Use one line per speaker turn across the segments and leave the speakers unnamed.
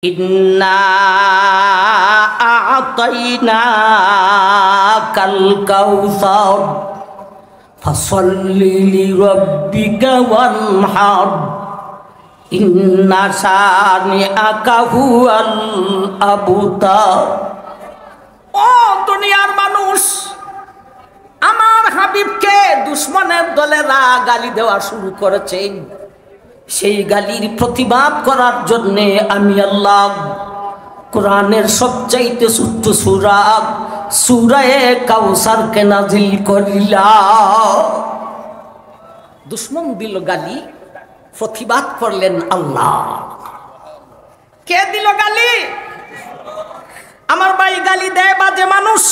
ইন্না আ'তাইনাকাল কাউসার ফাসাল্লি লিরাব্বিকা ওয়ানহার ইন্না শানিআকা হুয়াল আবতার। ও দুনিয়ার মানুষ, আমার হাবিবকে দুশ্মনের দলেরা গালি দেওয়া শুরু করেছে। সেই গালির প্রতিবাদ করার জন্যে আমি আল্লাহ কোরআনের সবচাইতে ছোট্ট সূরা সূরায়ে কাউসারকে নাযিল করিলাম। দুশ্মন দিল গালি, প্রতিবাদ করলেন আল্লাহ। কে দিল গালি? আমার ভাই গালি দেয় বাজে মানুষ।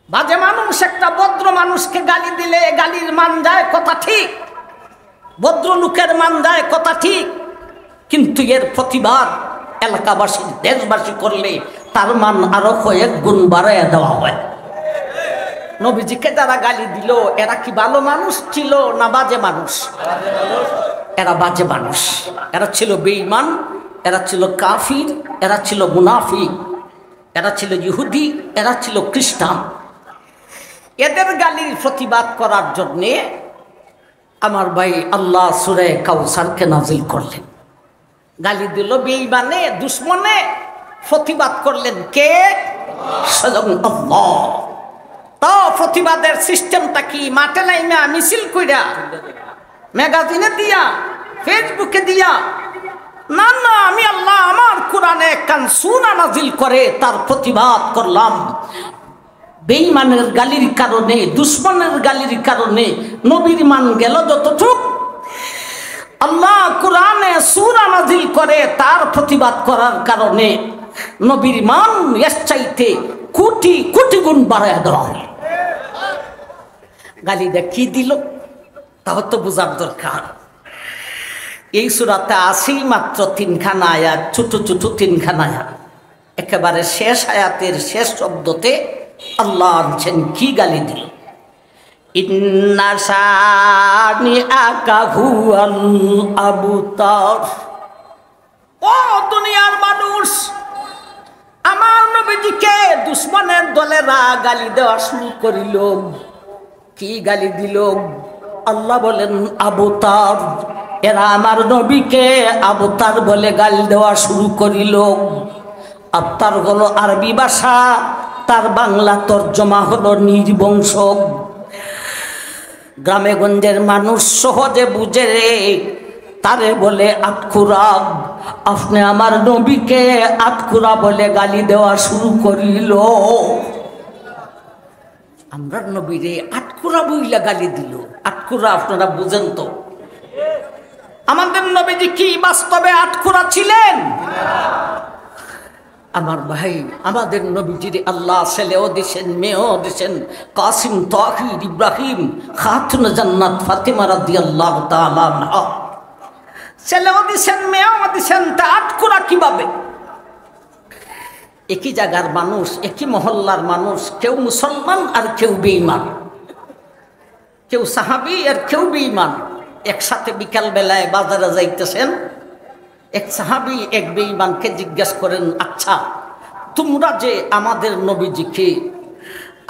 বাজে মানুষ একটা ভদ্র মানুষকে গালি দিলে গালির মান যায়, কথা ঠিক। ভদ্রলোকের মান যায়, কথা ঠিক। কিন্তু এর প্রতিবাদ এলাকাবাসী, দেশবাসী করলে তার মান আরো কয়েক গুণ বাড়াইয়া দেওয়া হয়। নবীজিকে যারা গালি দিল এরা কি ভালো মানুষ ছিল না বাজে মানুষ? এরা বাজে মানুষ। এরা ছিল বেঈমান, এরা ছিল কাফির, এরা ছিল মুনাফিক, এরা ছিল ইহুদি, এরা ছিল খ্রিস্টান। এদের গালির প্রতিবাদ করার জন্যে আমার ভাই আল্লাহ সূরা কাউসারকে নাযিল করলেন। গালি দিল বেঈমানে, দুশ্মনে, প্রতিবাদ করলেন কে? স্বয়ং আল্লাহ। তো প্রতিবাদের সিস্টেমটা কি? মাঠে নাইমা মিছিল কইরা, ম্যাগাজিনে দিয়া, ফেসবুকে দিয়া? না না, আমি আল্লাহ আমার কোরআনে একখান সূরা নাযিল করে তার প্রতিবাদ করলাম। বেঈমানের গালির কারণে, দুশ্মনের গালির কারণে নবীর মান গেল যতটুক, আল্লাহ কোরআনে সূরা নাযিল করে তার প্রতিবাদ করার কারণে নবীর মান এর চাইতে কোটি কোটি গুণ বাড়ায় দেওয়া হয়। গালিটা কি দিল তাও তো বোঝার দরকার। এই সূরাতে আছে মাত্র 3খানা আয়াত, ছোট ছোট 3খানা আয়াত। একেবারে শেষ আয়াতের শেষ শব্দতে আল্লাহ আনছেন কি গালি দিল। ইন্না শানিআকা হুয়াল আবতার। ও দুনিয়ার মানুষ, আমার নবীজিকে দুশ্মনের দলেরা গালি দেওয়া শুরু করিল। কি গালি দিল? আল্লাহ বলেন আবতার। এরা আমার নবীকে আবতার বলে গালি দেওয়া শুরু করিল। আবতার হলো আরবি ভাষা, তার বাংলা তর্জমা হলো নির্বংশ। গ্রামে গঞ্জের মানুষ সহজে বুঝে রে, তারে বলে আটকুরা। আপনি আমার নবীকে আটকুরা বলে গালি দেওয়া শুরু করিল। আমরা নবীরে আটকুরা বইলা গালি দিল। আটকুরা আপনারা বুঝেন তো? আমাদের নবীজি কি বাস্তবে আটকুরা ছিলেন? আমার ভাই, আমাদের নবীজির আল্লাহ ছেলেও দিছেন, মেয়েও দিছেন। কাসিম, তাহির, ইব্রাহিম, খাতুন জান্নাত ফাতেমা রাদিয়াল্লাহু তাআলা আনহা ছেলেও দিছেন, মেয়েও দিছেন। তা আটকুরা কিভাবে? একই জায়গার মানুষ, একই মহল্লার মানুষ, কেউ মুসলমান আর কেউ বেঈমান, কেউ সাহাবী আর কেউ বেঈমান। একসাথে বিকাল বেলায় বাজারে যাইতেছেন, এক সাহাবী এক বেঈমানকে জিজ্ঞাসা করেন, আচ্ছা তোমরা যে আমাদের নবীজিকে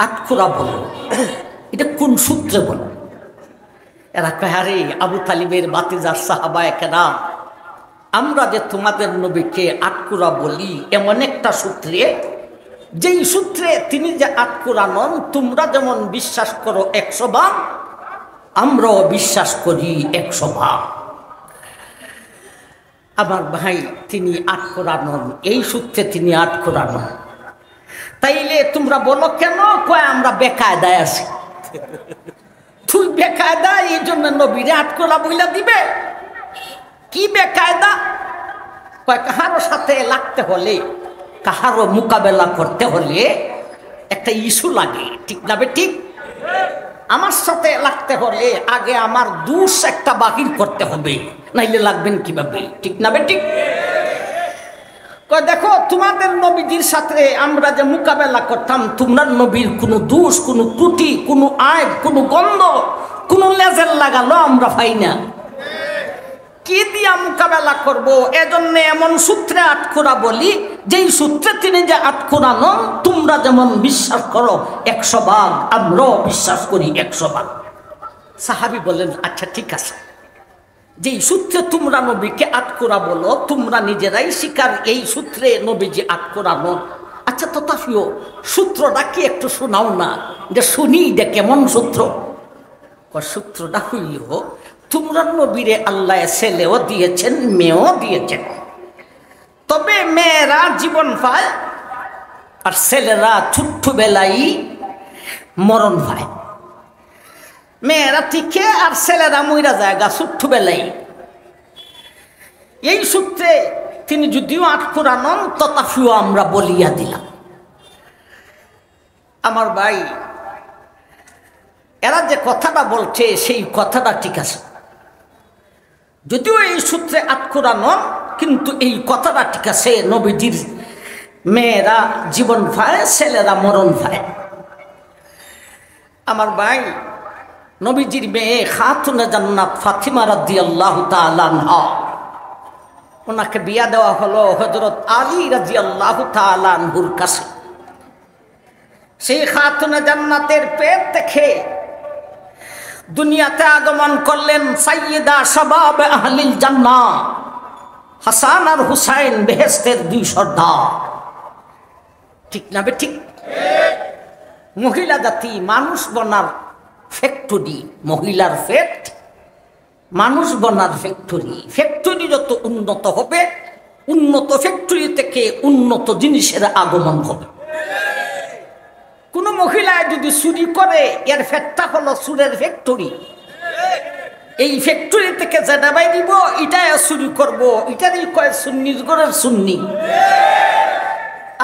আটকুরা বলো, এটা কোন সূত্রে বলো? এরা কয়, আরে আবু তালিবের বাতিজার সাহাবায়ে কেরাম, আমরা যে তোমাদের নবীকে আটকুরা বলি এমন একটা সূত্রে, যেই সূত্রে তিনি যে আটকুরা নন, তোমরা যেমন বিশ্বাস করো 100 ভাগ, আমরাও বিশ্বাস করি 100 ভাগ। আমার ভাই, তিনি আটকুরা নন, এই সূত্রে তিনি আটকুরা নন। তাইলে তোমরা বলো কেন? কয় আমরা বেকায়দায় আছি। তুই বেকায়দা, এই জন্য নবীরে আটকুরা বইলা দিবে? কি বেকায়দা? কয় কাহারো সাথে লাগতে হলে, কাহারো মোকাবেলা করতে হলে একটা ইস্যু লাগে, ঠিক না? ঠিক। আমার সাথে লাগতে হলে আগে আমার দোষ একটা বাহির করতে হবে, নাইলে লাগবেন কিভাবে? ঠিক না? ঠিক। কয় দেখো, তোমাদের নবীজির সাথে আমরা যে মোকাবেলা করতাম, তোমরা নবীর কোনো দোষ, কোনো ত্রুটি, কোনো আয়, কোনো গন্ধ, কোনো লেজের লাগালো আমরা পাই না। কি দিয়া মোকাবেলা করব? এজন্য এমন সূত্রে আটকোরা বলি, যেই সূত্রে তিনি যে আটকোরা নন, তোমরা যেমন বিশ্বাস করো 100 ভাগ, আমরাও বিশ্বাস করি 100 ভাগ। সাহাবী বলেন, আচ্ছা ঠিক আছে, যেই সূত্রে তোমরা নবীকে আটকোরা বলো, তোমরা নিজেরাই স্বীকার এই সূত্রে নবীজি আটকোরা নন। আচ্ছা তথাপিও সূত্রটা কি একটু শোনাও না, যে শুনি যে কেমন সূত্র। সূত্রটা হইল, তোমরা নবীরে আল্লাহ ছেলেও দিয়েছেন, মেয়েও দিয়েছেন, তবে মেয়েরা জীবন পায় আর ছেলেরা ছোট্টবেলায় মরণ পায়। মেয়েরা টিকে আর ছেলেরা মইরা জায়গা ছোট্টবেলায়। এই সূত্রে তিনি যদিও আটকোরা নন, তথাপিও আমরা বলিয়া দিলাম। আমার ভাই, এরা যে কথাটা বলছে সেই কথাটা ঠিক আছে, যদিও এই সূত্রে আটকোরা নন, কিন্তু এই কথাটা ঠিক আছে। নবীজির মেয়েরা জীবন পায়, ছেলেরা মরণ পায়। আমার ভাই, নবীজির মেয়ে খাতুনে জান্নাত ফাতিমা রাদিয়াল্লাহু তাআলা আনহা, ওনাকে বিয়া দেওয়া হলো হযরত আলী রাদিয়াল্লাহু তাআলা আনহুর কাছে। সেই খাতুনে জান্নাতের পেট থেকে দুনিয়াতে আগমন করলেন সাইয়্যিদা শাবাব আহলিল জান্নাহ, হাসান আর হুসাইন, বেহেশতের 2 সর্দার। ঠিক না বে ঠিক? মহিলা জাতি মানুষ বনার ফ্যাক্টরি, মহিলার ফ্যাক্ট মানুষ বনার ফ্যাক্টরি। ফ্যাক্টরি যত উন্নত হবে, উন্নত ফ্যাক্টরি থেকে উন্নত জিনিসের আগমন হবে। কোন মহিলায় যদি চুরি করে, এর ফ্যাক্টটা হলো চুরের ফ্যাক্টরি। এই ফ্যাক্টরি থেকে যেটা বাই দিব, এটাই চুরি করবো, এটারই কয় সুন্নির ঘরের সুন্নি।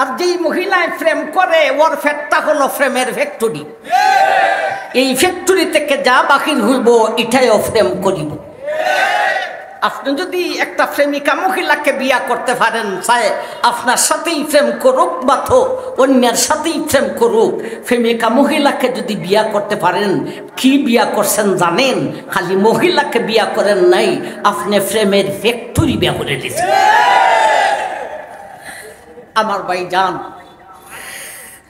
আর যেই মহিলায় প্রেম করে, ওর ফ্যাক্টটা হলো প্রেমের ফ্যাক্টরি। এই ফ্যাক্টরি থেকে যা বাকির হইব, এটাইও প্রেম করিব। আপনি যদি একটা প্রেমিকা মহিলাকে বিয়া করতে পারেন, চায় আপনার সাথেই প্রেম করুক বা তো অন্যের সাথেই প্রেম করুক, প্রেমিকা মহিলাকে যদি বিয়া করতে পারেন, কি বিয়া করছেন জানেন? খালি মহিলাকে বিয়া করেন নাই, আপনি প্রেমের ফ্যাক্টরি বিয়া করে দিয়েছেন। আমার ভাই জান,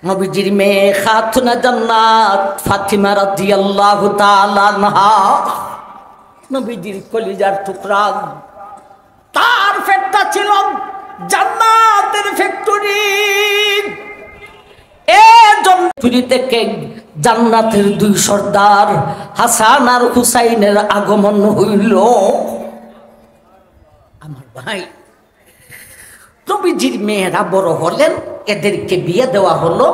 নবীজির মেয়ে খাতুনে জান্নাত ফাতিমা রাদিয়াল্লাহু তাআলা আনহা, নবীজির কলিজার টুকরা, তার পেটটা ছিল জান্নাতের ফ্যাক্টরি। ফ্যাক্টরি থেকে জান্নাতের 2 সর্দার হাসান আর হুসাইনের আগমন হইল। আমার ভাই, নবীজির মেয়েরা বড় হলেন, এদেরকে বিয়ে দেওয়া হলো।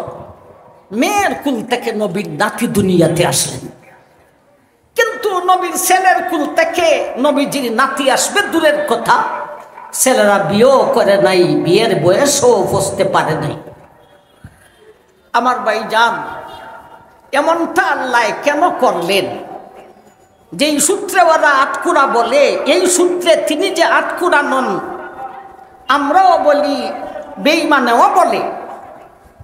মেয়ের কুল থেকে নবীর নাতি দুনিয়াতে আসলেন, কিন্তু নবীর ছেলের কুল থেকে নবীজির নাতি আসবে দূরের কথা, ছেলেরা বিয়েও করে নাই, বিয়ের বয়সও পৌঁছতে পারে নাই। আমার ভাই জান, এমনটা আল্লাহ কেন করলেন? যেই সূত্রে ওরা আটকুরা বলে, এই সূত্রে তিনি যে আটকুরা নন, আমরাও বলি, বেঈমানেও বলে।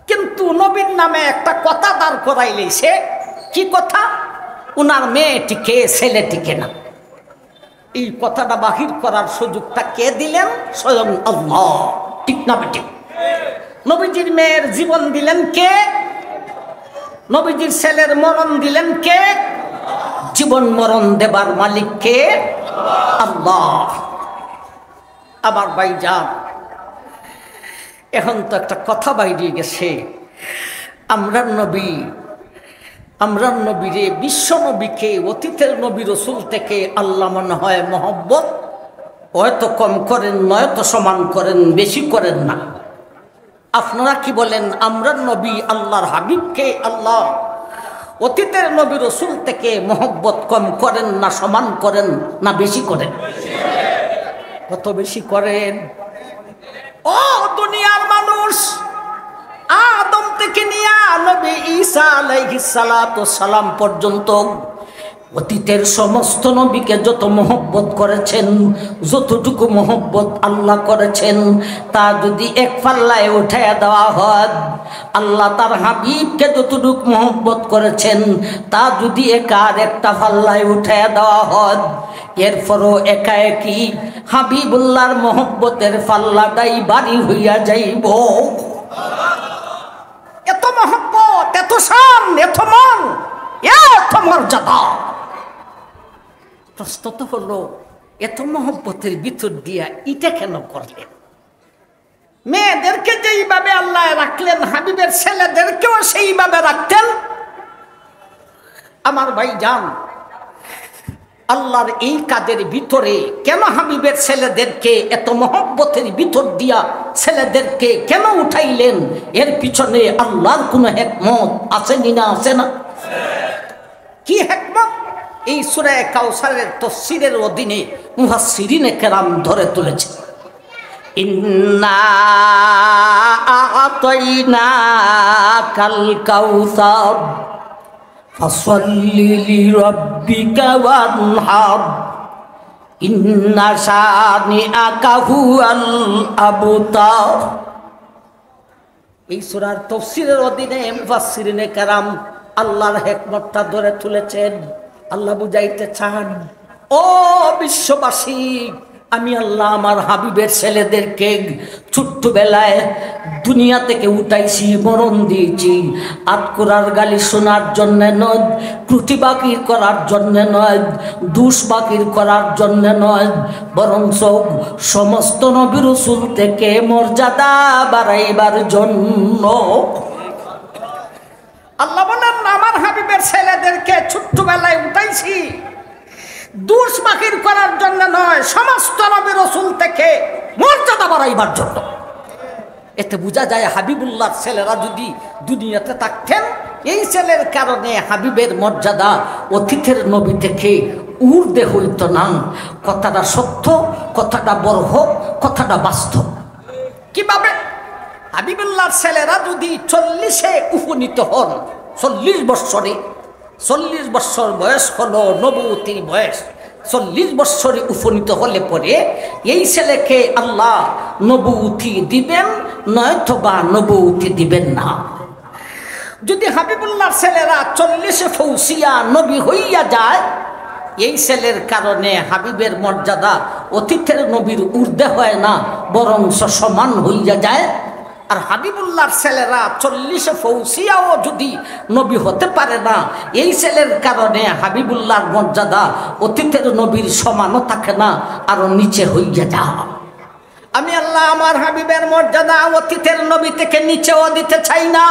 কিন্তু নবীর নামে একটা কথা দাঁড় করাইলে, সে কি কথা? উনার মেয়েটিকে ছেলেটিকে না। এই কথাটা বাহির করার সুযোগটা কে দিলেন? স্বয়ং আল্লাহ। ঠিক না বেটি? নবীজির মেয়ের জীবন দিলেন কে? নবীজির ছেলের মরণ দিলেন কে? জীবন মরণ দেবার মালিক কে? আল্লাহ। আমার ভাই যান, এখন তো একটা কথা বাইরে গেছে, আমরা নবীরে, বিশ্ব নবীকে, অতীতের নবী রসুল থেকে আল্লাহ মনে হয় মহব্বত হয়তো কম করেন, নয়তো সমান করেন, বেশি করেন না। আপনারা কি বলেন? আমরা নবী আল্লাহর হাবিবকে আল্লাহ অতীতের নবী রসুল থেকে মহব্বত কম করেন না সমান করেন না বেশি করেন? কত বেশি করেন? ও দুনিয়ার মানুষ, আদম থেকে নিয়ে নবী ঈসা আলাইহিস সালাতু সালাম পর্যন্ত অতীতের সমস্ত নবীকে যত মহব্বত করেছেন, যতটুকু মহব্বত আল্লাহ করেছেন, তা যদি এক পাল্লায় উঠাইয়া দেওয়া হয়, আল্লাহ তার হাবিবকে যতটুকু মহব্বত করেছেন তা যদি একার একটা পাল্লায় উঠাইয়া দেওয়া হয়, এরপরও একা একই হাবিবুল্লাহর মহব্বতের পাল্লাটাই ভারী হইয়া যাইব। এত মহব্বত, এত শান, এত মান, এত মর্যাদা। প্রশ্ন তো হলো, এত মহব্বতের ভিতর দিয়া এটা কেন করলেন? মেয়েদেরকে যেইভাবে আল্লাহ রাখলেন, হাবিবের ছেলেদেরকেও সেইভাবে রাখতেন। আমার ভাই জান, আল্লাহর এই কাজের ভিতরে কেন হাবিবের ছেলেদেরকে এত মহব্বতের ভিতর দিয়া ছেলেদেরকে কেন উঠাইলেন? এর পিছনে আল্লাহর কোন হিকমত আছে না? আছে না? কি হিকমত? এই সূরা কাউসারের তাফসীরের অধীনে মুফাসসিরিনে কেরাম ধরে তুলেছে। ইন্না আ'তাইনাকাল কাউসার ফাসাল্লি লিরাব্বিকা ওয়ানহার ইন্না শানিআকা হুয়াল আবতার। এই সূরার তাফসীরের অধীনে মুফাসসিরিনে কেরাম আল্লাহর হিকমতটা ধরে তুলেছেন। আল্লাহ বুঝাইতে চান, ও বিশ্ববাসী, আমি আল্লাহ আমার হাবিবের ছেলেদেরকে ছোট্টবেলায় দুনিয়া থেকে উঠাইছি, মরণ দিয়েছি। আতকুরার গালি শোনার জন্য নয়, ত্রুটি বাকির করার জন্য নয়, দোষ বাকির করার জন্য নয়, বরঞ্চ সমস্ত নবী রাসূল থেকে মর্যাদা বাড়াইবার জন্য। আল্লাহ বলেন, আমার হাবিবের ছেলেদেরকে ছোট্টবেলায় উঠাইছি দোষ বাকির করার জন্য নয়, সমস্ত নবী রাসূল থেকে মর্যাদা বাড়াইবার জন্য। এতে বোঝা যায় হাবিবুল্লাহর ছেলেরা যদি দুনিয়াতে থাকতেন, এই ছেলের কারণে হাবিবের মর্যাদা অতীতের নবী থেকে ঊর্ধ্বে হইত না। কথাটা সত্য, কথাটা বর্হ, কথাটা বাস্তব। কিভাবে? হাবিবুল্লাহর ছেলেরা যদি 40-এ উপনীত হন, 40 বৎসরে, 40 বৎসর বয়স হলো নবুয়তির বয়স, 40 বৎসরে উপনীত হলে পরে এই ছেলেকে আল্লাহ নবুয়তি দিবেন, নয়তোবা নবুয়তি দিবেন না। যদি হাবিবুল্লাহর ছেলেরা 40-এ পৌঁছিয়া নবী হইয়া যায়, এই ছেলের কারণে হাবিবের মর্যাদা অতীতের নবীর ঊর্ধ্বে হয় না, বরং সমান হইয়া যায়। আর হাবিবুল্লাহর ছেলেরা 40-এ পৌঁছিয়াও যদি নবী হতে পারে না, এই ছেলের কারণে হাবিবুল্লাহর মর্যাদা অতীতের নবীর সমানও থাকে না, আরো নিচে হইয়া যায়। আমি আল্লাহ আমার হাবিবের মর্যাদা অতীতের নবী থেকে নিচেও দিতে চাই না,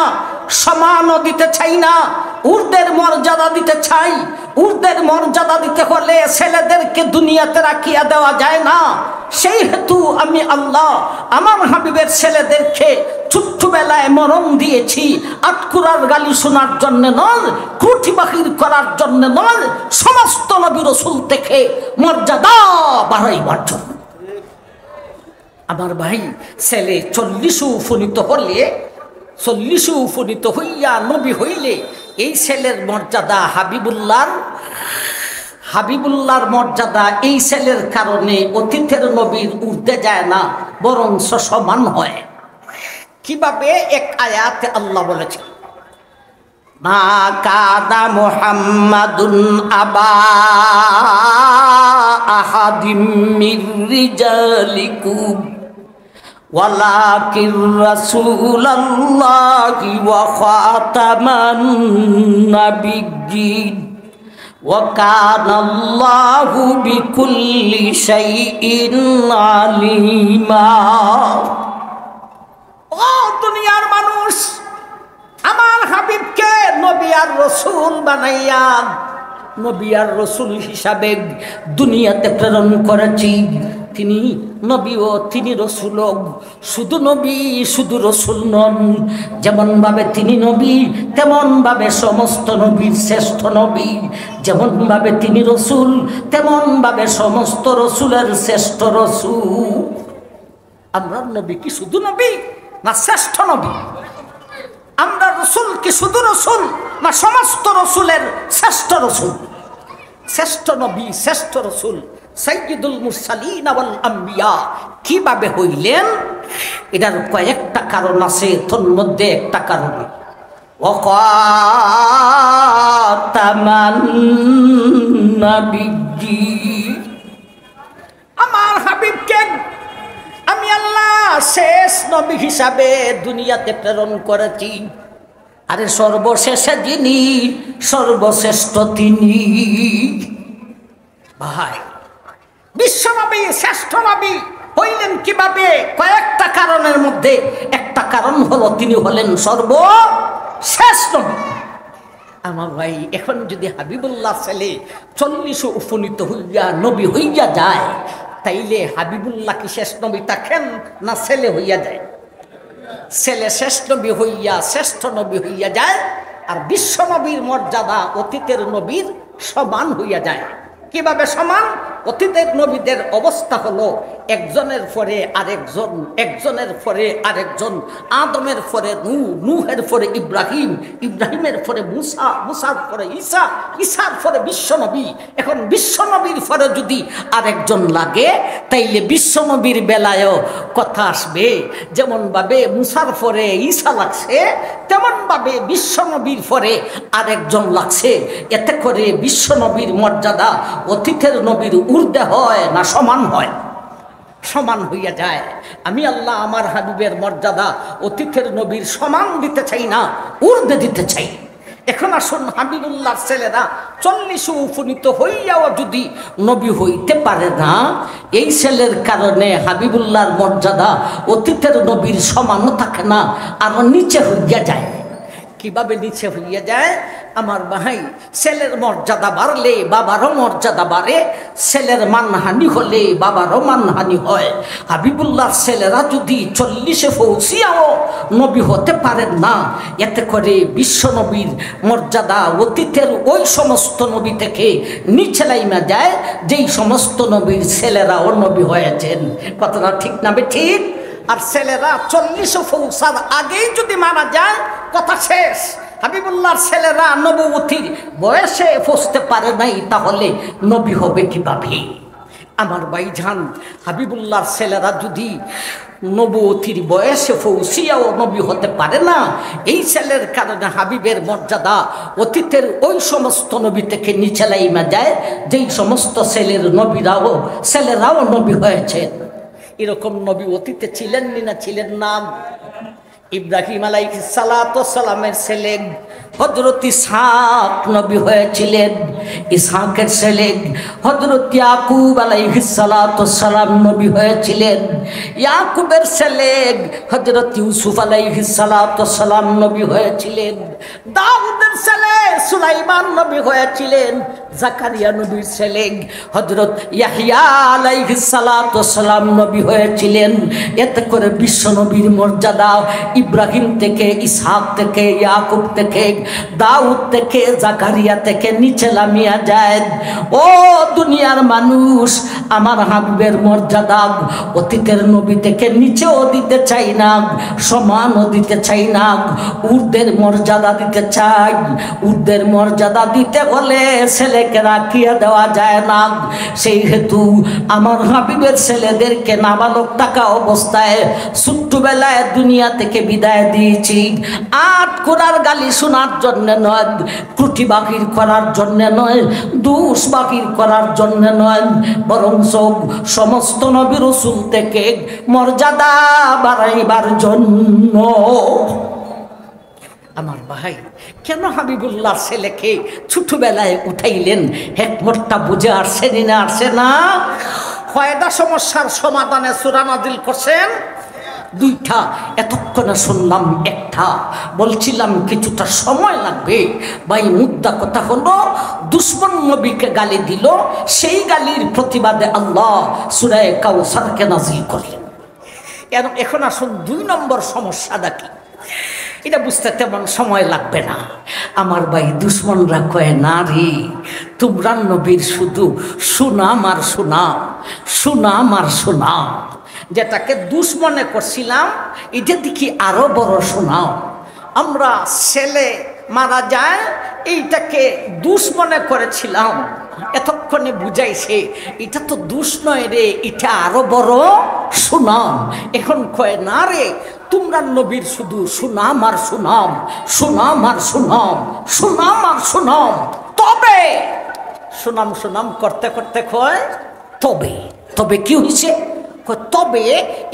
সমানও দিতে চাই না, ঊর্ধ্বের মর্যাদা দিতে চাই। ঊর্ধ্বের মর্যাদা দিতে হলে ছেলেদেরকে দুনিয়াতে রাখিয়া দেওয়া যায় না। সেই হেতু আমি আল্লাহ আমার হাবিবের ছেলেদেরকে ছোট্টবেলায় মরণ দিয়েছি, আতকুরার গালি শোনার জন্য নয়, ত্রুটি বাহির করার জন্য নয়, সমস্ত নবী রাসূল থেকে মর্যাদা বাড়াইবার জন্য। আমার ভাই, ছেলে 40-এ উপনীত হলে, 40-এ উপনীত হইয়া নবী হইলে এই ছেলের মর্যাদা হাবিবুল্লাহর মর্যাদা এই ছেলের কারণে অতীতের নবীর ঊর্ধ্বে যায় না, বরং সমান হয়। কিভাবে? এক আয়াতে আল্লাহ বলেছেন, মা কানা মুহাম্মাদুন আবা আহাদিম মির রিজালিকুম ওয়ালাকিন রাসূলুল্লাহি ওয়া খাতামান নাবিয়্যিন ওয়া কানাল্লাহু বিকুল্লি শাইইন আলিমা। ও দুনিয়ার মানুষ, আমার হাবিবকে নবী আর রাসূল বানাইয়া নবী আর রাসূল হিসাবে দুনিয়াতে প্রেরণ করেছি। তিনি নবী ও তিনি রাসূল। শুধু নবী, শুধু রাসূল নন। যেমন ভাবে তিনি নবী, তেমন ভাবে সমস্ত নবীর শ্রেষ্ঠ নবী। যেমন ভাবে তিনি রাসূল, তেমন ভাবে সমস্ত রাসূলের শ্রেষ্ঠ রাসূল। আমরা নবী কি শুধু নবী না শ্রেষ্ঠ নবী? আমরা রাসূল কি শুধু রাসূল না সমস্ত রাসূলের শ্রেষ্ঠ রাসূল? শ্রেষ্ঠ নবী, শ্রেষ্ঠ রসুল, সাইয়্যিদুল মুরসালিন ওয়াল আম্বিয়া কিভাবে হইলেন? এটার কয়েকটা কারণ আছে। তন্মধ্যে একটা কারণ ওয়াকাতামান নাবিয়্যিন, আমার হাবিবকে আমি আল্লাহ শেষ নবী হিসাবে দুনিয়াতে প্রেরণ করেছি। আরে সর্বশেষে যিনি, সর্বশ্রেষ্ঠ তিনি। ভাই, বিশ্বনবী শ্রেষ্ঠ নবী হইলেন কিভাবে? কয়েকটা কারণের মধ্যে একটা কারণ হলো তিনি হলেন সর্বশেষ নবী। আমার ভাই, এখন যদি হাবিবুল্লাহ ছেলে 40 উপনীত হইয়া নবী হইয়া যায়, তাইলে হাবিবুল্লাহ কি শেষ নবী থাকেন না ছেলে হইয়া যায়? ছেলে শেষ নবী হইয়া শ্রেষ্ঠ নবী হইয়া যায়, আর বিশ্ব নবীর মর্যাদা অতীতের নবীর সমান হইয়া যায়। কিভাবে সমান? অতীতের নবীদের অবস্থা হলো একজনের পরে আরেকজন, একজনের পরে আরেকজন, আদমের পরে নূহ, নূহের পরে ইব্রাহিম, ইব্রাহিমের পরে মুসা, মুসার পরে ঈসা, ঈসার পরে বিশ্বনবী। এখন বিশ্বনবীর পরে যদি আরেকজন লাগে, তাইলে বিশ্বনবীর বেলায়ও কথা আসবে। যেমনভাবে মুসার পরে ঈসা লাগছে, তেমনভাবে বিশ্বনবীর পরে আরেকজন লাগছে। এতে করে বিশ্বনবীর মর্যাদা অতীতের নবীর ঊর্ধ্বে হয় না সমান হয়? সমান হইয়া যায়। আমি আল্লাহ আমার হাবিবের মর্যাদা অতীতের নবীর সমান দিতে চাই না, ঊর্ধ্বে দিতে চাই। এখন আসুন, হাবিবুল্লাহর ছেলেরা 40 উপনীত হইয়াও যদি নবী হইতে পারে না, এই ছেলের কারণে হাবিবুল্লাহর মর্যাদা অতীতের নবীর সমানও থাকে না, আরো নিচে হইয়া যায়। কিভাবে নিচে হইয়া যায়? আমার ভাই, ছেলের মর্যাদা বাড়লে বাবারও মর্যাদা বাড়ে, ছেলের মানহানি হলে বাবারও মানহানি হয়। হাবিবুল্লাহর ছেলেরা যদি 40 পৌঁছিয়াও নবী হতে পারেন না, এতে করে বিশ্ব নবীর মর্যাদা অতীতের ওই সমস্ত নবী থেকে নিচে লাইমা যায়, যেই সমস্ত নবীর ছেলেরাও নবী হয়েছেন। কথাটা ঠিক না ঠিক? আর ছেলেরা 40 পৌঁছার আগেই যদি মারা যায়, কথা শেষ। হাবিবুল্লাহর ছেলেরা নবুয়তির বয়সে পৌঁছতে পারে নাই, তাহলে নবী হবে কিভাবে? আমার ভাইজান, হাবিবুল্লাহর ছেলেরা যদি নবুয়তির বয়সে পৌঁছিয়াও নবী হতে পারে না, এই ছেলের কারণে হাবিবের মর্যাদা অতীতের ওই সমস্ত নবী থেকে নিচে লাইমা যায়, যেই সমস্ত ছেলেরাও নবী হয়েছেন। এরকম নবী অতীতে ছিলেন না ছিলেন না? ইব্রাহিম আলাইহিস সালাতু ওয়াস সালামের ছেলে হযরত ইসহাক নবী হয়েছিলেন। ইসহাকের ছেলে হযরত ইয়াকুব আলাইহিস সালাতু ওয়াস সালাম নবী হয়েছিলেন। ইয়াকুবের ছেলে হযরত ইউসুফ আলাইহিস সালাতু ওয়াস সালাম নবী হয়েছিলেন। দাউদের ছেলে সুলাইমান নবী হয়েছিলেন। জাকারিয়া নবীর ছেলে হযরত ইয়াহইয়া আলাইহিস সালাতু ওয়াস সালাম নবী হয়েছিলেন। এতে করে বিশ্ব নবীর মর্যাদা ইব্রাহিম থেকে, ইসহাক থেকে, ইয়াকুব থেকে, দাউদ থেকে, জাকারিয়া থেকে নিচে নামিয়া যায়। ও দুনিয়ার মানুষ, আমার হাবিবের মর্যাদা অতীতের নবী থেকে নিচেও দিতে চাই না, সমানও দিতে চাই না, ঊর্ধ্বের মর্যাদা দিতে চাই। ঊর্ধ্বের মর্যাদা দিতে হলে ছেলেকে রাখিয়া দেওয়া যায় না। সেই হেতু আমার হাবিবের ছেলেদেরকে নাবালক থাকা অবস্থায় ছোট্টবেলায় দুনিয়া থেকে বিদায় দিয়েছি। 8 কোরার গালি শোনার জন্য নয়, ত্রুটি বাকির করার জন্য নয়, দোষ বাকির করার জন্য নয়, বরং সমস্ত নবী রাসূল থেকে মর্যাদা বাড়াইবার জন্য। আমার ভাই, কেন হাবিবুল্লাহ ছেলেকে ছোটবেলায় উঠাইলেন? হেকমতটা বুঝে আসছে না? আসছে না? কয়টা সমস্যার সমাধানে সূরা নাজিল করছেন? 2টা। এতক্ষণে শুনলাম একটা, বলছিলাম কিছুটা সময় লাগবে। ভাই, মুদ্রা কথা হলো, দুশ্মন নবীকে গালি দিল, সেই গালির প্রতিবাদে আল্লাহ সূরা কাউসারকে নাজিল করলেন। এখন আসুন 2 নম্বর সমস্যাটা কি? এটা বুঝতে তেমন সময় লাগবে না। আমার ভাই, দুশ্মনরা কয় না রে, তোমরা নবীর শুধু সুনাম আর সুনাম, সুনাম আর সুনাম। যেটাকে দুশ্মনে করছিলাম, এটা দেখি আরো বড় সুনাম। আমরা ছেলে মারা যায় এইটাকে দুশ্মনে করেছিলাম, এতক্ষণে বুঝাইছে এটা তো দোষ নয় রে, এটা আরো বড় সুনাম। এখন কয় না রে, তোমরা নবীর শুধু সুনাম আর সুনাম, সুনাম আর সুনাম, সুনাম আর সুনাম। তবে সুনাম সুনাম করতে করতে কয় তবে, তবে কি হয়েছে? তবে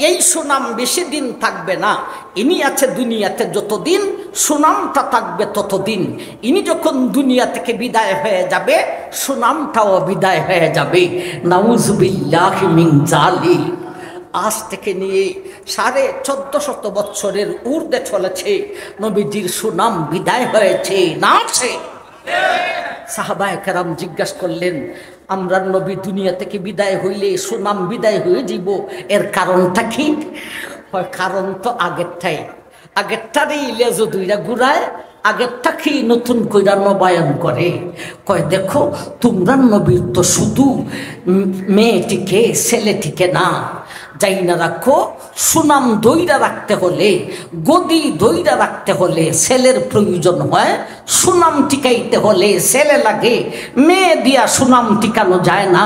এই সুনাম বেশি দিন থাকবে না। ইনি আছে দুনিয়াতে যতদিন, সুনামটা থাকবে ততদিন। ইনি যখন দুনিয়া থেকে বিদায় হয়ে যাবে, সুনামটাও বিদায় হয়ে যাবে। নাউজুবিল্লাহি মিন যালিক। আজ থেকে নিয়ে 1450 বছরের ঊর্ধ্বে চলেছে, নবীজির সুনাম বিদায় হয়েছে না আছে? সাহাবায়ে কেরাম জিজ্ঞাসা করলেন, আমরা নবী দুনিয়া থেকে বিদায় হইলে সুনাম বিদায় হয়ে যাব, এর কারণটা কি? কারণ তো আগেরটাই, আগেরটারই লেজো দুইরা ঘুরায়, আগেরটাকেই নতুন কইরা নবায়ন করে। কয় দেখো, তোমরা নবীর তো শুধু মেয়েটিকে ছেলেটিকে না, যাই না রাখো, সুনাম দইরা রাখতে হলে, গদি দইরা রাখতে হলে ছেলের প্রয়োজন হয়, সুনাম টিকাইতে হলে ছেলে লাগে, মেয়ে দিয়া সুনাম টিকানো যায় না।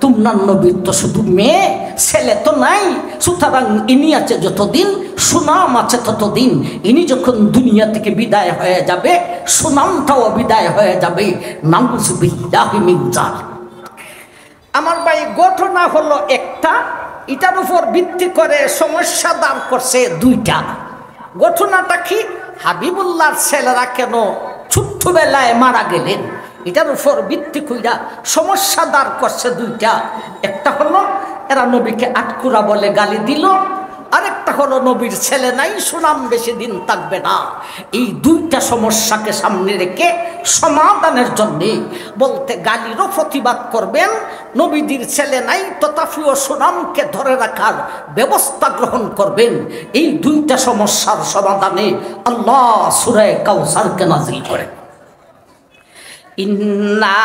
তোমরা নবীর তো শুধু মেয়ে, ছেলে তো নাই। সুতরাং ইনি আছে যতদিন, সুনাম আছে ততদিন। ইনি যখন দুনিয়া থেকে বিদায় হয়ে যাবে, সুনামটাও বিদায় হয়ে যাবে। নাউজুবিল্লাহি মিন যালিক। আমার ভাই, ঘটনা হলো একটা, এটার উপর ভিত্তি করে সমস্যা দাঁড় করছে দুইটা। ঘটনাটা কি? হাবিবুল্লাহর ছেলেরা কেন ছোট্টবেলায় মারা গেলেন, এটার উপর ভিত্তি কইরা সমস্যা দাঁড় করছে দুইটা। একটা হলো এরা নবীকে আটকুরা বলে গালি দিল, আরেকটা হলো নবীর ছেলে নাই, সুনাম বেশি দিন থাকবে না। এই দুইটা সমস্যাকে সামনে রেখে সমাধানের জন্যে বলতে গালিরও প্রতিবাদ করবেন, নবীজির ছেলে নাই তথাপিও সুনামকে ধরে রাখার ব্যবস্থা গ্রহণ করবেন। এই দুইটা সমস্যার সমাধানে আল্লাহ সূরা কাউসারকে নাযিল করে। ইন্না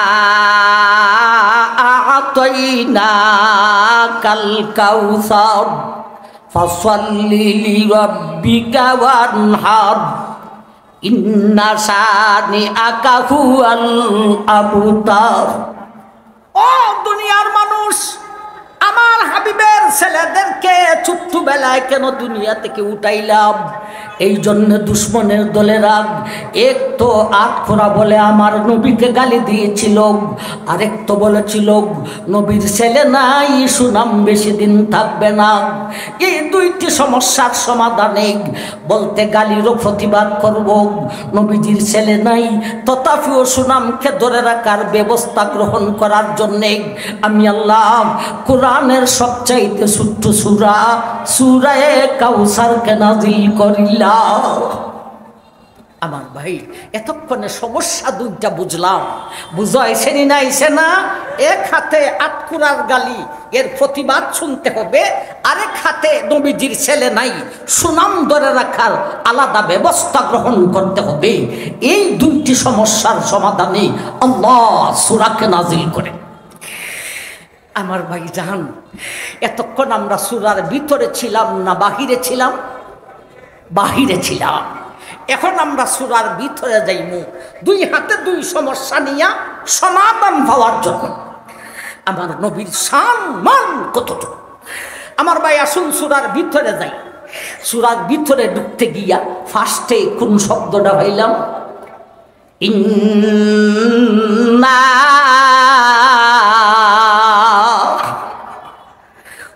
আ'তাইনাকাল কাউসার ফাসাল্লি লিরাব্বিকা ওয়ানহার ইন্না শানিআকা হুয়াল আবতার। ও দুনিয়ার মানুষ, আমার হাবিবের ছেলেদেরকে ছোট্টবেলায় কেন দুনিয়া থেকে উঠাইলাম? এই জন্য দুশ্মনের দলেরা এক তো আটখোরা বলে আমার নবীকে গালি দিয়েছিল, আরেক তো বলেছিল নবীর ছেলে নাই, সুনাম বেশি দিন থাকবে না। এই দুইটি সমস্যার সমাধানে বলতে গালিরও প্রতিবাদ করব, নবীজির ছেলে নাই তথাপিও সুনামকে ধরে রাখার ব্যবস্থা গ্রহণ করার জন্যে আমি আল্লাহ কোরআনের সবচাইতে ছোট্ট সূরা সূরা কাউসারকে নাযিল করিলাম। আমার ভাই, এতক্ষণে সমস্যা দুইটা বুঝলাম, বুঝাইছে না আইছে না? এক হাতে আটকুরার গালি, এর প্রতিবাদ শুনতে হবে, আরেক হাতে নবীজির ছেলে নাই, সুনাম ধরে রাখার আলাদা ব্যবস্থা গ্রহণ করতে হবে। এই দুইটি সমস্যার সমাধানে আল্লাহ সূরাকে নাযিল করে। আমার ভাই জান, এতক্ষণ আমরা সূরার ভিতরে ছিলাম না বাহিরে ছিলাম? বাহিরে ছিলাম। এখন আমরা সূরার ভিতরে যাইমু, দুই হাতে দুই সমস্যা নিয়ে সমাধান পাওয়ার জন্য। আমার নবীর সম্মান কতটুকু! আমার ভাই আসুন সূরার ভিতরে যাই। সূরার ভিতরে ঢুকতে গিয়া ফার্স্টে কোন শব্দটা হইলাম? ইন্না।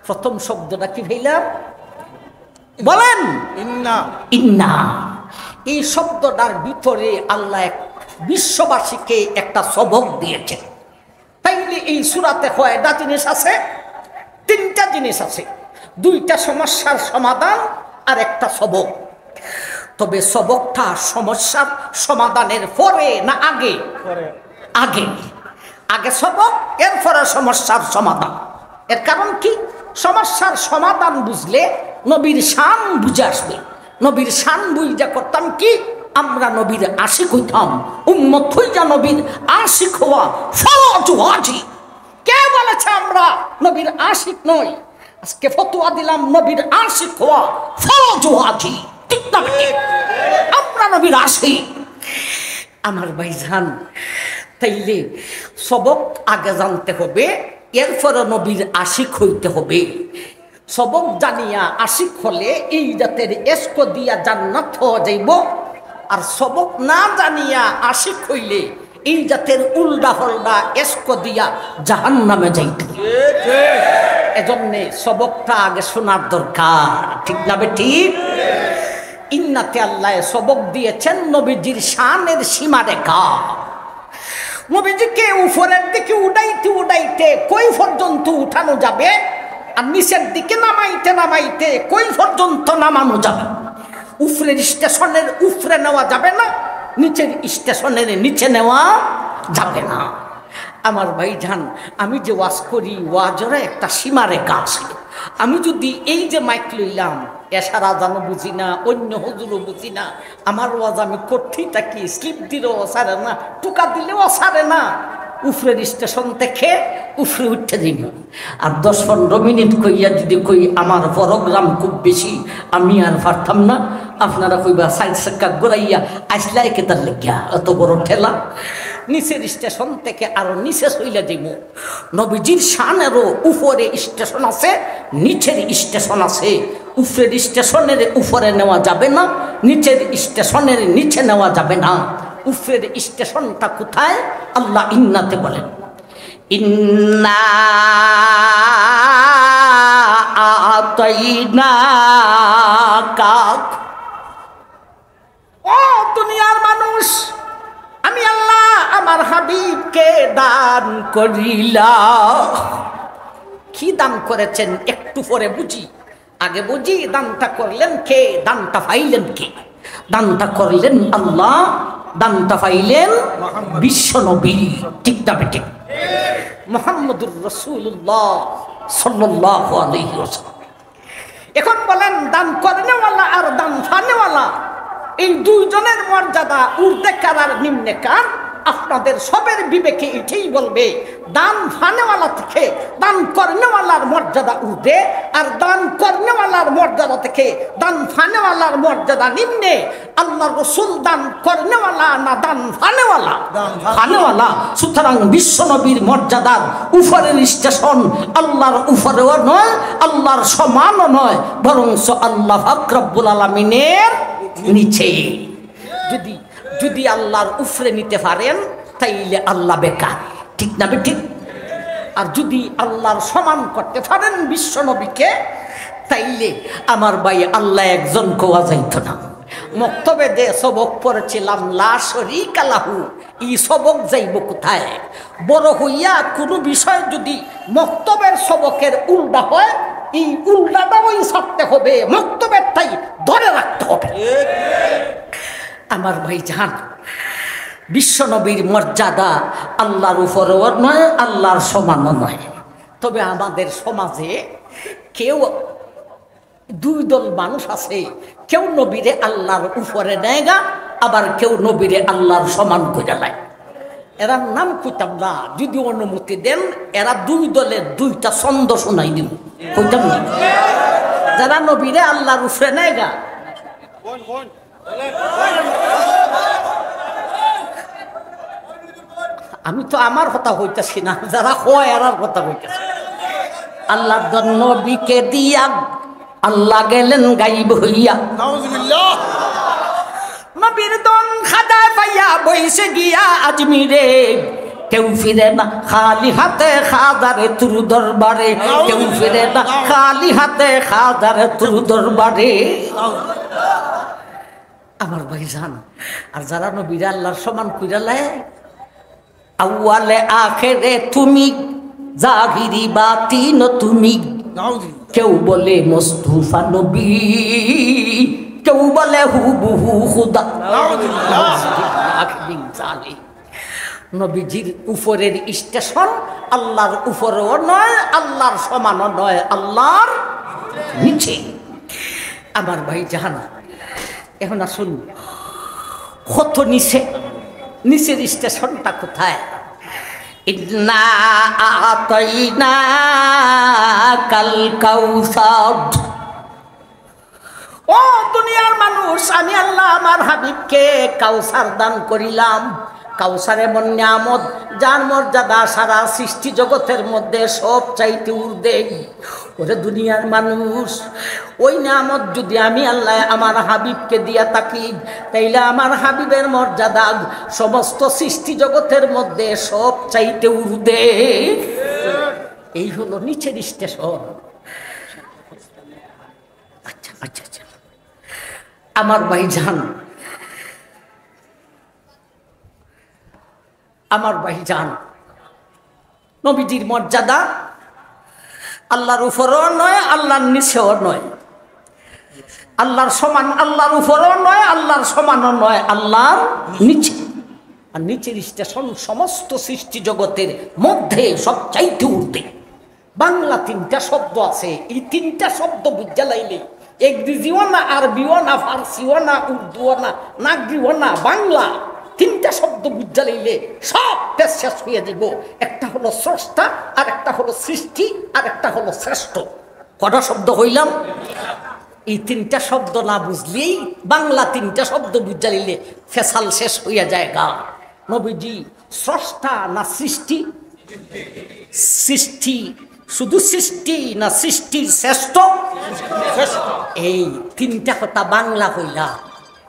প্রথম শব্দটা কি হইলাম বলেন? ইন্না। ইন্না। এই শব্দটার ভিতরে আল্লাহ বিশ্ববাসীকে একটা সবক দিয়েছে। তাইলে এই সূরাতে কয়টা জিনিস আছে? তিনটা জিনিস আছে, দুইটা সমস্যার সমাধান আর একটা সবক। তবে সবকটা সমস্যার সমাধানের পরে না আগে? আগে। আগে সবক, এরপরে সমস্যার সমাধান। এর কারণ কি? সমস্যার সমাধান বুঝলে নবীর শান বুঝে আসবে। নবীর শান বুঝা করতাম কি? আমরা নবীর আশিক হইতাম। উম্মত হইয়া নবীর আশিক হওয়া ফরজ ওয়াজিব। কে বলেছে আমরা নবীর আশিক নই? আজকে ফতোয়া দিলাম নবীর আশিক হওয়া ফরজ ওয়াজিব। ঠিক না? আমরা নবীর আশিক। আমার ভাইজান, তাইলে সবক আগে জানতে হবে, এরপরে নবীর আশিক হইতে হবে। সবক জানিয়া আশিক হলে এই জাতের এস্ক দিয়া জান্নাত হওয়া যাইব, আর সবক না জানিয়া আশিক হইলে এই জাতের উল্টা হল্ডা এস্ক দিয়া জাহান্নামে যাইতে। এজন্যে সবকটা আগে শোনার দরকার, ঠিক না ঠিক? ইন্নাতে আল্লাহ সবক দিয়েছেন নবীজির শানের সীমারেখা। নবীজিকে উপরের দিকে উড়াইতে উড়াইতে কই পর্যন্ত উঠানো যাবে, আর নিচের দিকে নামাইতে নামাইতে কই পর্যন্ত নামানো যাবে। উপরের স্টেশনের উপরে নেওয়া যাবে না, নিচের স্টেশনের নিচে নেওয়া যাবে না। আমার ভাইজান, আমি যে ওয়াজ করি, ওয়াজের একটা সীমারেখা আছে। আমি যদি এই যে মাইক লইলাম, এশারা জানো বুঝি না, অন্য হুজুরও বুঝি না, আমার ওয়াজ আমি করতেই থাকি, স্লিপ দিলেও সারে না, টুকা দিলেও সারে না। উপরের স্টেশন থেকে উপরে উঠতে দিব, আর 10-15 মিনিট কইয়া যদি কই আমার প্রোগ্রাম খুব বেশি, আমি আর পারতাম না, আপনারা কইবা 4 চাক্কা ঘুরাইয়া আসলাই কেতার লেগিয়া এত বড় ঠেলা। নিচের স্টেশন থেকে আরো নিচে চইলা দিব। নবীজির শানেরও উপরে স্টেশন আছে, নিচের স্টেশন আছে। উপরের স্টেশনের উপরে নেওয়া যাবে না, নিচের স্টেশনের নিচে নেওয়া যাবে না। উপরের স্টেশনটা কোথায়? আল্লাহ ইন্নাতে বলেন, ইন্না আতাইনাকা। ও দুনিয়ার মানুষ, আমি আল্লাহ আমার হাবিবকে দান করিলাম। কি দান করেছেন একটু পরে বুঝি, আগে বুঝি দানটা করলেন কে, দানটা পাইলেন কে? দানটা করলেন আল্লাহ, দানটা পাইলেন বিশ্ব নবী, ঠিক না বেঠিক? মুহাম্মদুর রাসূলুল্লাহ সাল্লাল্লাহু আলাইহি ওয়াসাল্লাম। এখন বলেন, দান করনেওয়ালা আর দান ফানেওয়ালা, এই দুইজনের মর্যাদা ঊর্ধ্বে কার আর নিম্নে কার? আপনাদের সবের বিবেকে এটাই বলবে, দান ফানেওয়ালা থেকে দান করনেওয়ালার মর্যাদা ঊর্ধ্বে, আর দান করনেওয়ালার মর্যাদা থেকে দান ফানেওয়ালার মর্যাদা নিম্নে। আল্লাহ রসুল দান করনেওয়ালা না দান ফানেওয়ালা? ফানেওয়ালা। সুতরাং বিশ্ব নবীর মর্যাদার উপরের স্টেশন আল্লাহর উপরেও নয়, আল্লাহর সমানও নয়, বরং আল্লাহ পাক রব্বুল আলামিনের নিচে। যদি আল্লাহর উপরে নিতে পারেন তাইলে আল্লাহ বেকার, ঠিক না ঠিক? আর যদি আল্লাহর সমান করতে পারেন বিশ্ব নবীকে, তাইলে আমার ভাই আল্লাহ একজন কোয়া যাইত না। মক্তবে যে সবক পড়েছিলাম লা শরীকা লাহু, এই সবক যাইব কোথায়? বড় হইয়া কোনো বিষয় যদি মক্তবের সবকের উল্টা হয়, এই উল্টাটাও ছাড়তে হবে, মক্তবেরটাই ধরে রাখতে হবে। আমার ভাই জান, বিশ্ব নবীর মর্যাদা আল্লাহর উপরেও নয়, আল্লাহর সমানও নয়। তবে আমাদের সমাজে কেউ দুই দল মানুষ আছে, কেউ নবীরে আল্লাহর উপরে নেয় গা, আবার কেউ নবীরে আল্লাহর সমান করে নেয়। এরা নাম কইতাম না, যদি অনুমতি দেন এরা দুই দলের দুইটা ছন্দ শোনাই দিব, কইতাম না? যারা নবীরে আল্লাহর উপরে নেয় গা, আমি তো আমার কথা হইতেছি না, যারা হয় এরার কথা হইতেছে। আল্লাহ নবীকে দিয়া আল্লাহ গেলেন গাইব হইয়া, নবীর দন খাদা পাইয়া বইসে গিয়া আজমিরে। কেউ ফিরে না খালি হাতে খাজারে তুর দরবারে, কেউ ফিরে না খালি হাতে খাজারে তুর দরবারে। আমার ভাইজান, আর যারা নবীর আল্লাহর সমান কইরালে, আউয়ালে আখেরে তুমি, জাহিরি বাতিন তুমি। কেউ বলে মুস্তাফা নবী, কেউ বলে হুবহু খুদা। নবীজির উপরের স্টেশন আল্লাহর উপরেও নয়, আল্লাহর সমানও নয়, আল্লাহর নিচে। আমার ভাই জাহান, এখন আসুন কত নিচে, নিচের স্টেশনটা কোথায়? ইন্না আতাইনাকাল কাউসার। ও দুনিয়ার মানুষ, আমি আল্লাহ আমার হাবিবকে কাউসার দান করিলাম। কাউসার এমন নিয়ামত যার মর্যাদা সারা সৃষ্টি জগতের মধ্যে সব চাইতে ঊর্ধ্বে। ওরে দুনিয়ার মানুষ, ওই নিয়ামত যদি আমি আল্লাহ আমার হাবিবকে দিয়া থাকি, তাইলে আমার হাবিবের মর্যাদা সমস্ত সৃষ্টি জগতের মধ্যে সব চাইতে ঊর্ধ্বে। এই হলো নিচের স্টেশন। আচ্ছা আচ্ছা আচ্ছা, আমার ভাইজান, আমার ভাইজান, নবীজির মর্যাদা আল্লাহর উপরও নয়, আল্লাহর নিচেও নয়। আল্লাহর সমান আল্লাহর উপরও নয়, আল্লাহর সমানও নয়, আল্লাহর নিচে। আর নিচের স্টেশন সমস্ত সৃষ্টি জগতের মধ্যে সবচাইতে ঊর্ধ্বে। বাংলা তিনটা শব্দ আছে, এই তিনটা শব্দ বুঝা লাইলে ইংরেজিও না, আরবিও না, ফার্সিও না, উর্দুও না, নাগরিও না, বাংলা তিনটা শব্দ বুঝা লাইলে সব পেশ শেষ হয়ে যাব। একটা হলো স্রষ্টা, আর একটা হলো সৃষ্টি, আর একটা হলো শ্রেষ্ঠ। কটা শব্দ হইলাম? এই তিনটা শব্দ না বুঝলেই বাংলা তিনটা শব্দ বুঝা লাইলে ফেসাল শেষ হইয়া যায় গা। নবীজি স্রষ্টা না সৃষ্টি? সৃষ্টি, শুধু সৃষ্টি না সৃষ্টির শ্রেষ্ঠ? এই তিনটা কথা বাংলা হইলা।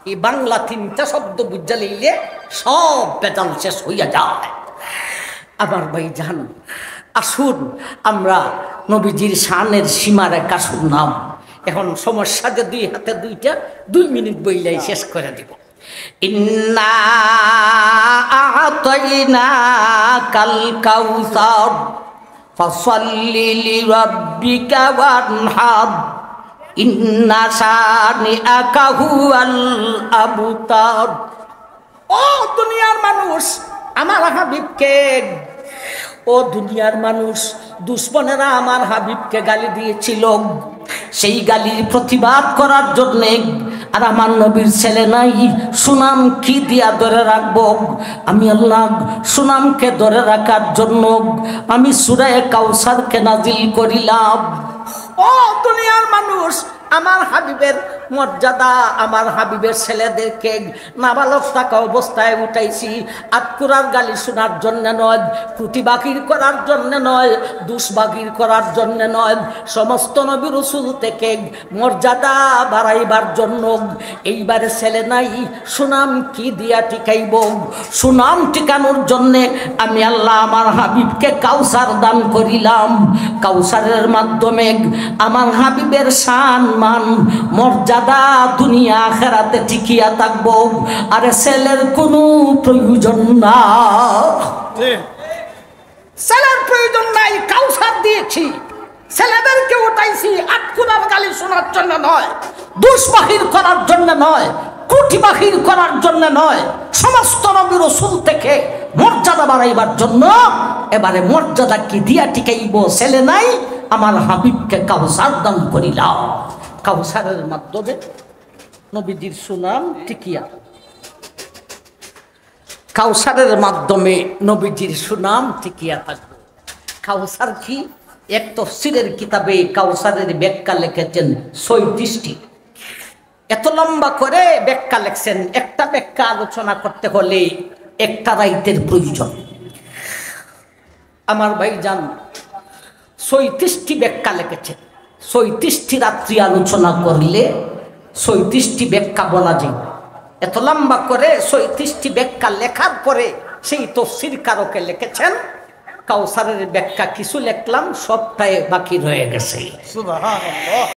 এই বাংলা তিনটা শব্দ বুঝা লইলে সব বেজাল শেষ হইয়া যায়। আমার ভাইজান, আসুন আমরা নবীজির শানের সীমারেখা শুনলাম। এখন সমস্যা যে দুই হাতে দুইটা, 2 মিনিট বইলাই শেষ করে দিব। ইন্না আ'তাইনাকাল কাউসার ফাসাল্লি লিরাব্বিকা ওয়ানহার ইন্না শানিআকা হুয়াল আবতার। ও দুনিয়ার মানুষ, আমার হাবিবকে, ও দুনিয়ার মানুষ, দুশ্মনেরা আমার হাবিবকে গালি দিয়েছিল। সেই গালির প্রতিবাদ করার জন্যে আর আমার নবীর ছেলে নাই, সুনাম কি দিয়া ধরে রাখবো? আমি আল্লাহ সুনামকে ধরে রাখার জন্য আমি সূরা কাউসারকে নাজিল করিলাম। ও দুনিয়ার মানুষ, আমার হাবিবের মর্যাদা, আমার হাবিবের ছেলেদেরকে নাবালক থাকা অবস্থায় উঠাইছি আতকুরার গালি শোনার জন্য নয়, প্রতিবাকির করার জন্য নয়, দুষ্বাগির করার জন্য নয়, সমস্ত নবী রাসূল থেকে মর্যাদা বাড়াইবার জন্য। এইবারে ছেলে নাই, সুনাম কি দিয়া টিকাইব? সুনাম টিকানোর জন্যে আমি আল্লাহ আমার হাবিবকে কাউসার দান করিলাম। কাউসারের মাধ্যমে আমার হাবিবের শান মান মর্যাদা দুনিয়া আখিরাতে টিকিয়া থাকবো। আরে ছেলের কোনো প্রয়োজন না, ছেলের প্রয়োজন নাই, কাউসার দিয়েছি। ছেলেদেরকে উঠাইছি আটকুনার গালি শোনার জন্য নয়, দুষ্বাহির করার জন্য নয়, কুটিবাহির করার জন্য নয়, সমস্ত নবী রাসূল থেকে মর্যাদা বাড়াইবার জন্য। এবারে মর্যাদা কি দিয়া টিকাইব? ছেলে নাই, আমার হাবিবকে কাউসার দান করিলাম। কাউসারের মাধ্যমে নবীজির সুনাম টিকিয়া, কাউসারের মাধ্যমে নবীজির সুনাম টিকিয়া থাকবে। কাউসার কি? এক তাফসীরের কিতাবে কাউসারের ব্যাখ্যা লিখেছেন 36টি। এত লম্বা করে ব্যাখ্যা লিখছেন, একটা ব্যাখ্যা আলোচনা করতে হলে একটা রাইতের প্রয়োজন। আমার ভাইজান 36টি ব্যাখ্যা লিখেছেন। 36টি রাত্রি আলোচনা করলে 36টি ব্যাখ্যা বলা যায়। এত লম্বা করে 36টি ব্যাখ্যা লেখার পরে সেই তাফসীর কারকে লিখেছেন কাউসারের ব্যাখ্যা কিছু লিখলাম, সবটাই বাকি রয়ে গেছে। সুবহানাল্লাহ।